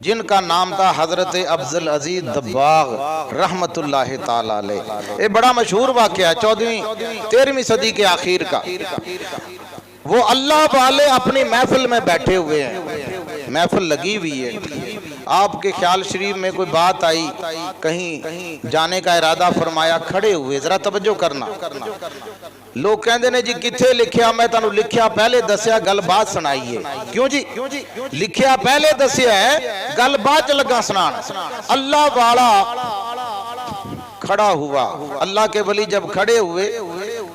जिनका नाम था हजरत अफजल अजीज दब्बाग रहमतुल्लाह ताला अलैह। ये बड़ा मशहूर वाक़या है 14वीं सदी के आखिर का। वो अल्लाह वाले अपनी महफिल में बैठे हुए हैं, महफिल लगी हुई है। आपके ख्याल शरीफ में कोई बात आई, कहीं जाने का इरादा फरमाया, खड़े हुए, जरा तवज्जो करना। लोग कहते ने जी किथे लिखिया, मैं तुहानू लिखिया पहले दसिया, गल बाद सुनाइए। क्यों जी? लिखिया पहले दसिया है, गल बाद च लगा सुनान। अल्लाह वाला खड़ा हुआ, अल्लाह के वली जब खड़े हुए,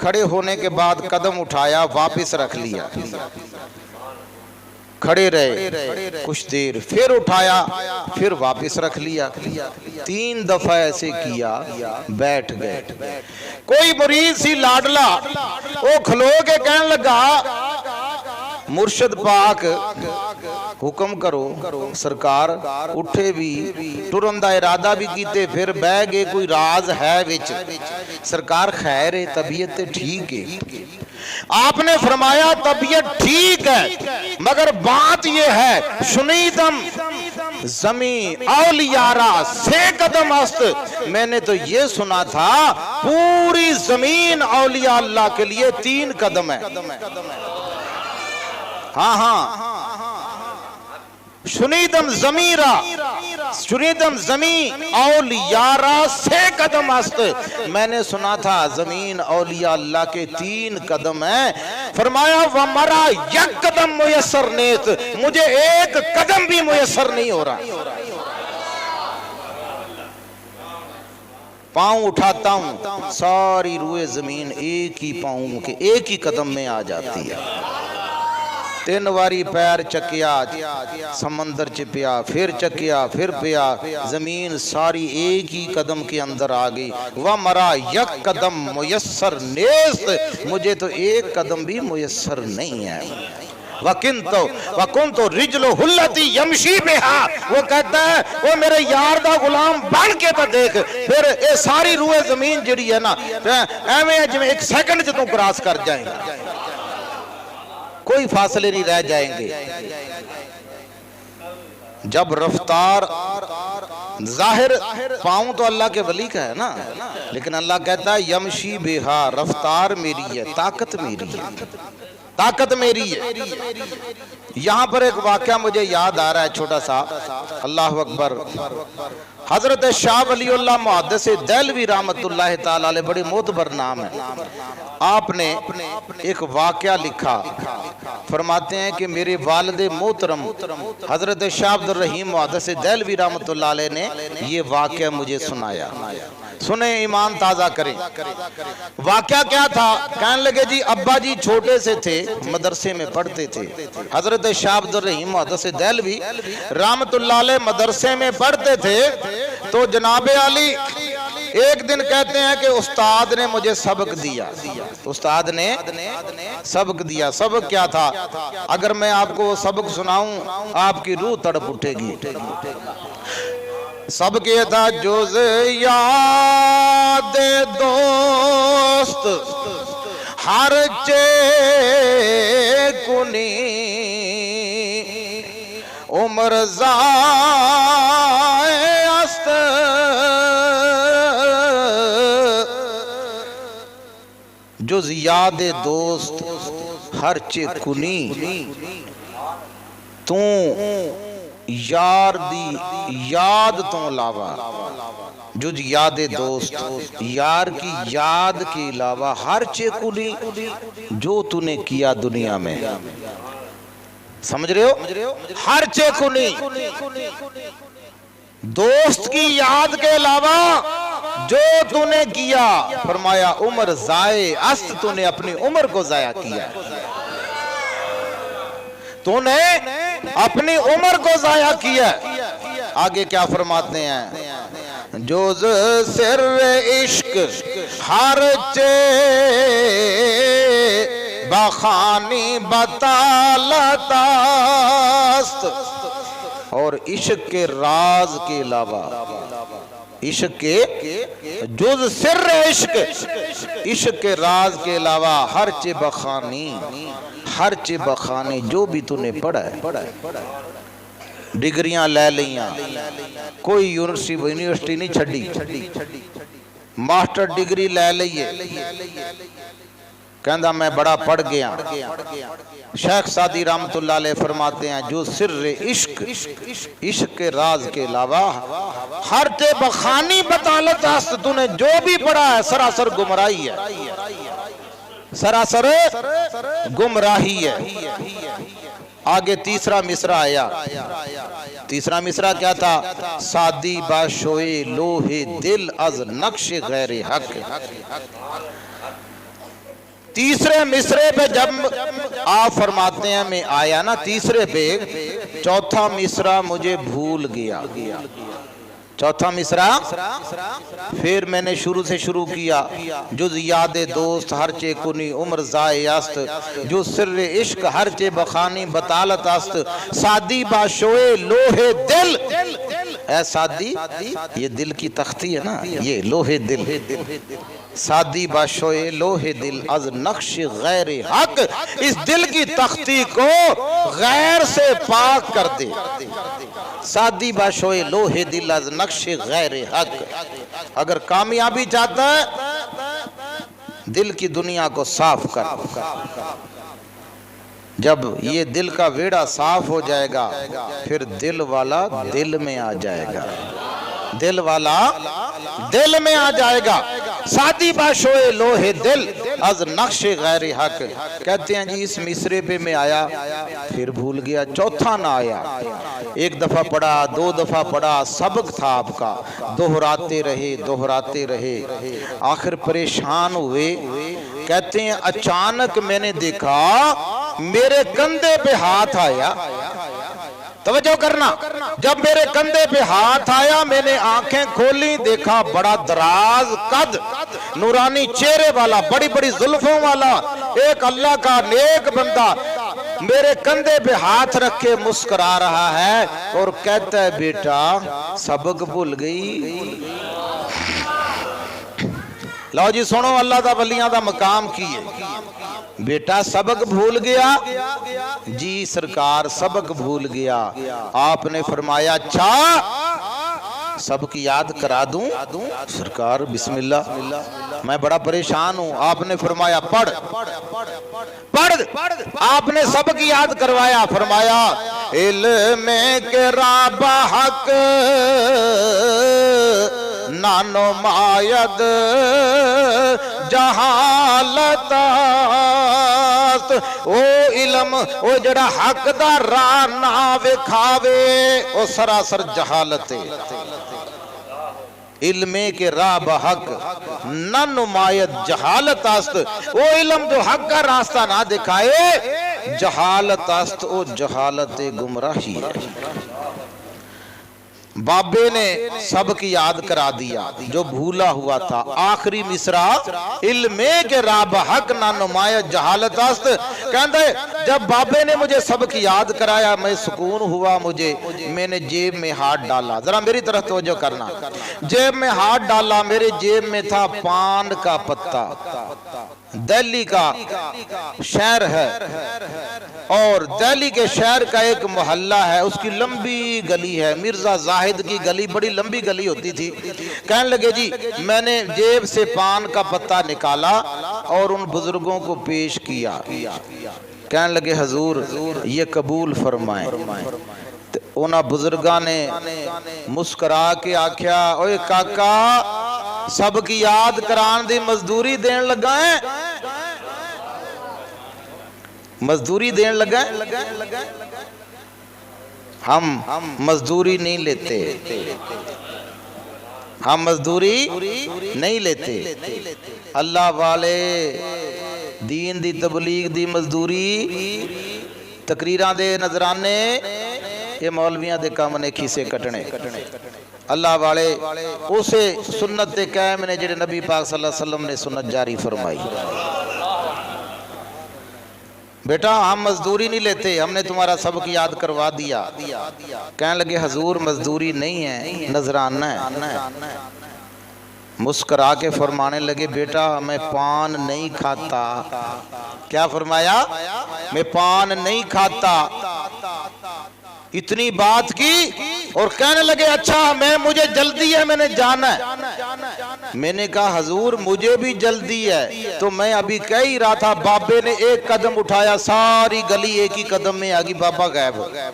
खड़े होने के बाद कदम उठाया, वापस रख लिया, खड़े रहे कुछ देर, फिर उठाया, फिर वापस रख लिया। 3 दफा ऐसे किया, बैठ गए। कोई मुरीद सी लाडला वो खलो के कहने लगा, मुर्शद पाक हुक्म करो सरकार। उठे भी, टुरन दा इरादा भी कीते, फिर बह गए। कोई राज है विच? सरकार खैर है, तबीयत ठीक है। आपने फरमाया तबीयत ठीक है, मगर बात यह है, सुनीदम जमी औलियारा से कदम अस्त। मैंने तो ये सुना था पूरी जमीन औलिया अल्लाह के लिए 3 कदम है। हाँ हाँ, सुनीदम जमीरा, सुनीदम जमी औलियारा से कदम अस्त। मैंने सुना था जमीन औलिया अल्लाह के 3 कदम है। फरमाया वमरा यक कदम मुयस्सर नेत, मुझे 1 कदम भी मुयस्सर नहीं हो रहा। पांव उठाता हूं, सारी रूए जमीन एक ही पांव के एक ही कदम में आ जाती है। 3 बारी पैर चकिया, समंदर च पिया, फिर चकिया, फिर पिया, जमीन सारी एक ही कदम के अंदर आ गई। वह मरा यक कदम मुयस्सर नेस्त, मुझे तो 1 कदम भी मुयस्सर नहीं है। वकुन तो रिजलो हुल्लती यमशी बिहा, वो कहता है वो मेरे यार दा गुलाम बन के तो देख। फिर ये सारी रूए जमीन जिहड़ी है ना, एवें जिवें 1 सेकंड च तू क्रॉस कर जाएगा, कोई फासले नहीं रह जाएंगे। जब रफ्तार, जाहिर पाऊं तो अल्लाह के वली का है ना, लेकिन अल्लाह कहता है यमशी बेहा, रफ्तार मेरी है, ताकत मेरी है, ताकत मेरी है। यहां पर एक वाकया मुझे याद आ रहा है छोटा सा, अल्लाह अकबर। हजरत शाह वलीउल्लाह मुहद्दिस देहलवी रहमतुल्लाह ताला अलैह, बड़ी मोतबर नाम है। आपने एक वाकया लिखा, फरमाते हैं कि मेरे वालिद मोहतरम हजरत शाह अब्दुल रहीम मुहद्दिस देहलवी रहमतुल्लाह अलैह ने ये वाकया मुझे सुनाया। सुने, ईमान ताज़ा करें। वाकया क्या था? कहने लगे जी अब्बा जी छोटे से थे, मदरसे में पढ़ते थे। हजरत शाह अब्दुल रहीम मुहद्दिस देहलवी रहमतुल्लाह अलैह मदरसे में पढ़ते थे। तो जनाबे आली एक दिन कहते हैं कि उस्ताद ने मुझे सबक दिया, उस्ताद ने सबक दिया। सबक क्या था? अगर मैं आपको सबक सुनाऊं आपकी रूह तड़प उठेगी। सबक ये था, जुज़ याद दोस्त हर चे कुनी उम्र ज़ाए अस्त, जुज़ याद दोस्त हर चे कुनी, तू यार दी याद तो अलावा, जुज याद दोस्त, यार की याद के अलावा, हर चेकुली जो तूने किया दुनिया में, समझ रहे हो? हर चेकुली दोस्त की याद के अलावा जो तूने किया। फरमाया उम्र जाए अस्त, तूने अपनी उम्र को जाया किया, तूने अपनी उम्र को जाया किया। आगे क्या फरमाते हैं? जोज सिर इश्क हर चे बखानी बतालतास्त, और इश्क के राज के अलावा, इश्क के जुज सिर इश्क, इश्क के राज के अलावा हर चे बखानी, हर चे बखानी जो भी तूने पढ़ा है, डिग्रियां लै लिया, कोई यूनिवर्सिटी नहीं छड़ी, मास्टर डिग्री लै लीए, कहता मैं बड़ा पढ़ गया। शेख सादी रहमतुल्लाह अलैह फरमाते हैं जो सिर्र इश्क, इश्क के राज के अलावा हर ते बखानी बतालत हस्त तूने जो भी पढ़ा है सरासर गुमराही है, सरासर गुमराही है। आगे तीसरा मिसरा आया। तीसरा मिसरा क्या था? सादी बाशोए लोहे दिल अज नक्श गैर हक। तीसरे मिसरे पे जब आप फरमाते हैं मैं आया ना तीसरे पे, चौथा मिसरा मुझे भूल गया। चौथा मिसरा फिर मैंने शुरू से शुरू किया। जुज यादे दोस्त हर चे कुनी उम्र जाए अस्त, जो सिर्र इश्क हर चे बखानी बतालत अस्त, सादी बाशोए लोहे दिल। ऐ सादी, ये दिल की तख्ती है ना, ये लोहे दिल। सादी बाशोए लोहे दिल अज नक्श गैर हक, इस दिल की तख्ती को गैर से पाक कर दे। सादी बाशोए लोहे दिल अज नक्श गैर हक। अगर कामयाबी चाहता है दिल की दुनिया को साफ कर। जब ये दिल का वेड़ा साफ हो जाएगा फिर दिल वाला दिल में आ जाएगा, दिल वाला दिल में आ जाएगा। सादी बाशोए लोहे दिल अज नक्श गैर हक। कहते हैं जी इस मिसरे पे मैं आया फिर भूल गया, चौथा ना आया। एक दफा पढ़ा, दो दफा पढ़ा, सबक था आपका, दोहराते रहे, आखिर परेशान हुए। कहते हैं अचानक मैंने देखा मेरे कंधे पे हाथ आया। तवज्जो करना, जब मेरे कंधे पे हाथ आया मैंने आंखें खोली, देखा बड़ा दराज कद नूरानी चेहरे वाला, बड़ी बड़ी जुल्फों वाला एक अल्लाह का नेक बंदा मेरे कंधे पे हाथ रख के मुस्कुरा रहा है और कहता है बेटा सबक भूल गई। लो जी सुनो, अल्लाह दा वलियां दा मकाम की है। बेटा सबक भूल गया? जी सरकार सबक भूल गया। आपने फरमाया अच्छा सबक याद करा दूं? सरकार बिस्मिल्लाह, मैं बड़ा परेशान हूं। आपने फरमाया पढ़ पढ़। आपने सबक याद करवाया, फरमाया इल्मे के राबा हक नानो मायद जहालत। ओ इलम ओ जड़ा हक दा राह ना विखावे ओ सरासर जहालत। इल्मे के राह बहक न नुमायत जहालत अस्त। वो इल्म जो हक का रास्ता ना दिखाए जहालत अस्त, ओ जहालत गुमराही है। बाबे ने सबक याद करा दिया जो भूला हुआ था। आखिरी मिसरा इल्मे के राब हक ना नुमाया जहालत अस्त। कहते जब बाबे ने मुझे सबक याद कराया मैं सुकून हुआ। मैंने जेब में हाथ डाला, जरा मेरी तरफ तवज्जो करना। जेब में हाथ डाला, मेरे जेब में था पान का पत्ता। दिल्ली का शहर है और दिल्ली के शहर का एक मोहल्ला है, उसकी लंबी गली है, मिर्जा जाहिद की गली, बड़ी लंबी गली होती थी। कहने लगे जी मैंने जेब से पान का पत्ता निकाला और उन बुजुर्गों को पेश किया। कहने लगे हजूर ये कबूल फरमाएं। उन्होंने बुजुर्गा ने मुस्कुरा के आख्या ओए काका सबक याद करान दी मजदूरी देन लगा है, मजदूरी देन लगा है। हम मजदूरी नहीं लेते, हम मजदूरी नहीं लेते। अल्लाह वाले दीन दी तबलीग दी मजदूरी तकरीरां दे नजराने ये मौलवियां दे काम ने खीसे कटने। अल्लाह वाले उसे सुन्नत कायम ने जेड़े नबी पाक सल्लल्लाहु अलैहि वसल्लम ने सुन्नत जारी फरमाई। बेटा हम मजदूरी नहीं लेते, हमने तुम्हारा सबक याद करवा दिया। कहने लगे हजूर मजदूरी नहीं है, नजराना है। मुस्कुरा के फरमाने लगे बेटा मैं पान नहीं खाता। क्या फरमाया? मैं पान नहीं खाता। इतनी बात की और कहने लगे अच्छा मुझे जल्दी है, मैंने जाना है। मैंने कहा हजूर मुझे भी जल्दी है, तो मैं अभी कह ही रहा था। बाबे ने एक कदम उठाया, सारी गली एक ही कदम में आ गई, बाबा गायब हो गया।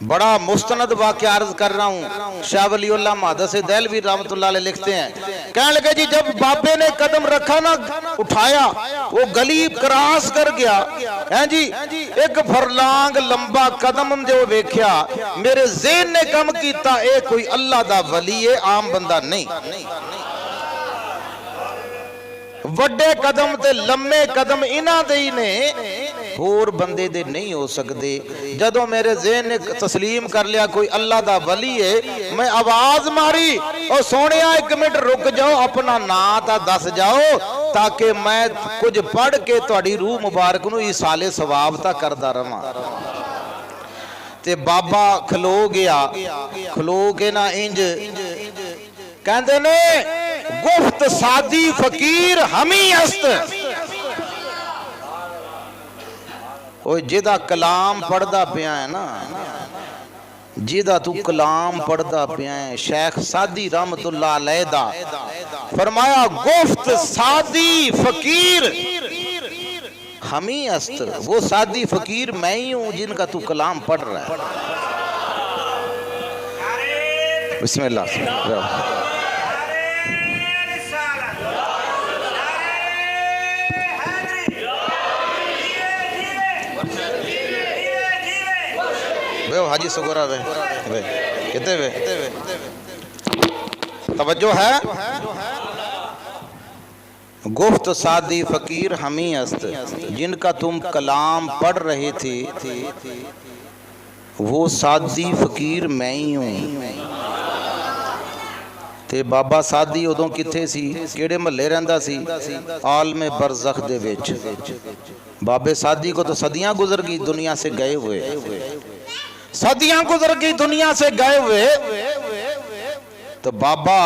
बड़ा मुस्तनद वाक़या अर्ज कर रहा हूँ। शाह वलीउल्लाह मुहद्दिस देहलवी रहमतुल्लाह अलैह लिखते हैं, कहने लगे जी जब बाबे ने कदम रखा ना, उठाया, वो गली क्रॉस कर गया है जी, एक फरलांग लंबा कदम जो वेख्या, मेरे ज़हन ने कम किया ये कोई अल्लाह दा वली है, आम बंदा नहीं। वड्डे कदम ते लम्मे कदम इन्हां दे ही ने, होर बंदे दे नहीं हो सकते। जदों मेरे ज़हन ने तस्लीम कर लिया कोई अल्लाह दा वली है, मैं आवाज मारी और सोनिया एक मिनट रुक जाओ, अपना नाम ता दस जाओ, ताकि मैं कुछ पढ़ के तुहाडी रूह मुबारक नूं इसाले सवाब ता करदा रहां। ते बाबा खलो गया, खलो के ना इंज कहंदे ने गुफ्त सादी फकीर हमी अस्त, ओए जिदा कलाम पढ़दा पिया है ना, जिदा तू कलाम पढ़दा पिया है, शेख सादी रहमतुल्लाह अलैह दा फरमाया गुफ्त सादी फकीर हमी अस्त, वो सादी फकीर मैं ही हूं जिनका तू कलाम पढ़ रहा है। बिस्मिल्लाह। हाजी सगोरा वे कितने वे तवज्जो है। गुफ्त सादी फकीर हमी अस्त, जिनका तुम कलाम पढ़ रहे थे वो सादी फकीर मैं ही हूँ। ते बाबा सादी उदों किथे सी, केड़े महल्ले रहिंदा सी? आलमे बरज़ख दे विच। बाबे सादी को तो सदियां गुजर गई दुनिया से गए हुए, सदियां गुजर गई दुनिया से गए हुए। तो बाबा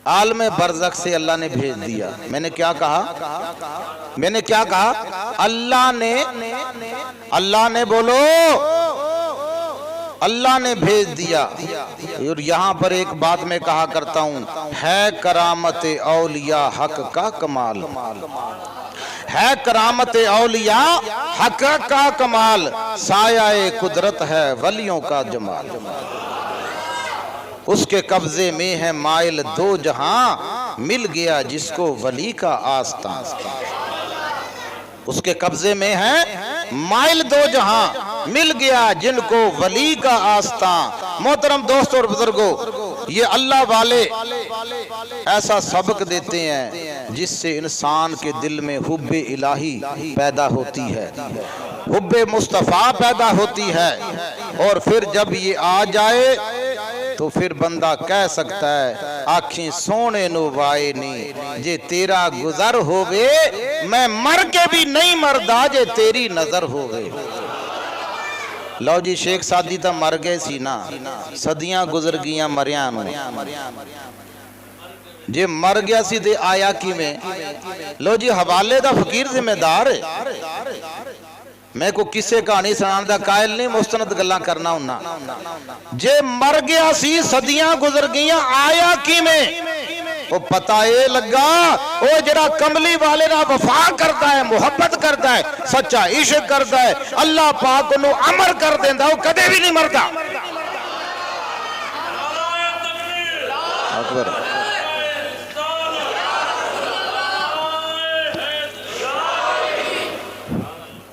आलमे बरज़ख से अल्लाह ने भेज दिया। मैंने क्या कहा? मैंने क्या कहा? अल्लाह ने बोलो, अल्लाह ने भेज दिया। और यहाँ पर एक बात मैं कहा करता हूँ, है करामत औलिया हक का कमाल, है करामत औलिया हक का कमाल, साया कुदरत है वलियों का जमाल। उसके कब्जे में है माइल दो जहां, मिल गया जिसको वली का आस्था। उसके कब्जे में है माइल दो जहां, मिल गया जिनको वली का आस्था। मोहतरम दोस्तों और बुजुर्गों, ये अल्लाह वाले ऐसा सबक देते हैं जिससे इंसान के दिल में हुब्बे इलाही पैदा होती है, हुब्बे मुस्तफ़ा पैदा होती है। और फिर जब ये आ जाए तो फिर बंदा कह सकता है आखी सोने नु वाए नी, जे तेरा गुजर होवे मैं मर के भी नहीं मरदा जे तेरी नजर होवे। लो जी शेख सादी तो मर गए सी ना, सदियां गुजर गईयां मरिया नूं, जे मर गया सी ते आया किवें? लो जी हवाले दा फकीर जिम्मेदार है। मैं को किसे कहानी सुनाने दा कायल नहीं, मुस्तनद गल्लां करना हुन्ना। जे मर गया सी सदियां गुजर गईयां, आया किवें? वो पता ये लगा, वो जरा कमली वाले ना वफा करता है, मुहब्बत करता है, सच्चा इश्क करता है, अल्लाह पाक उन्हें अमर कर देंदा, वो कदे भी नहीं मरदा। अकबर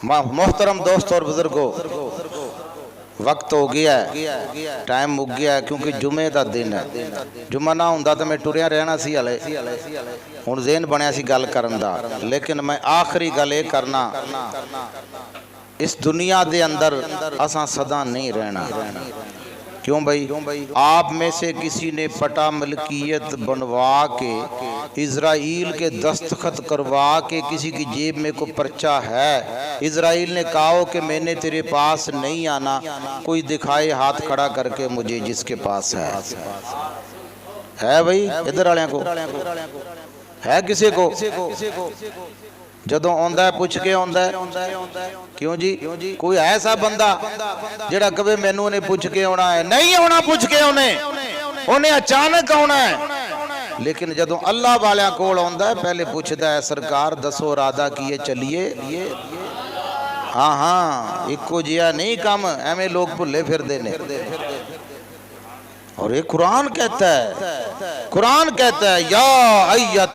मोहतरम दोस्तों और बुजुर्गों, वक्त हो गया है, टाइम मुक गया है, क्योंकि जुमे का दिन है। जुमा ना होंदा तो मैं टुरिया रहना सी, हले हुण ज़हन बनया सी गल करन दा। लेकिन मैं आखिरी गल ये करना, इस दुनिया दे अंदर असां सदा नहीं रहना। क्यों भाई? आप में से किसी ने पटा मलकियत बनवा के, इजराइल के दस्तखत करवा के, किसी की जेब में को पर्चा है, इजराइल ने कहा कि मैंने तेरे पास नहीं आना, कोई दिखाए हाथ खड़ा करके मुझे जिसके पास है भाई? इधर वाले को है, किसी को जदों आंदा पुछ के आंदा क्यों जी कोई ऐसा बंदा जेड़ा कवे मैनू ने पुछ के आना है? नहीं आना पुछ के, उन्हें अचानक आना है। लेकिन जदों अल्लाह वालियां कोल आंदा है पहले पूछदा है सरकार दसो इरादा की है, चलिए। हाँ हाँ इको जिहा नहीं काम, एवें लोग भुले फिरदे ने। और ये कुरान कहता है, कुरान कहता है या अय्यत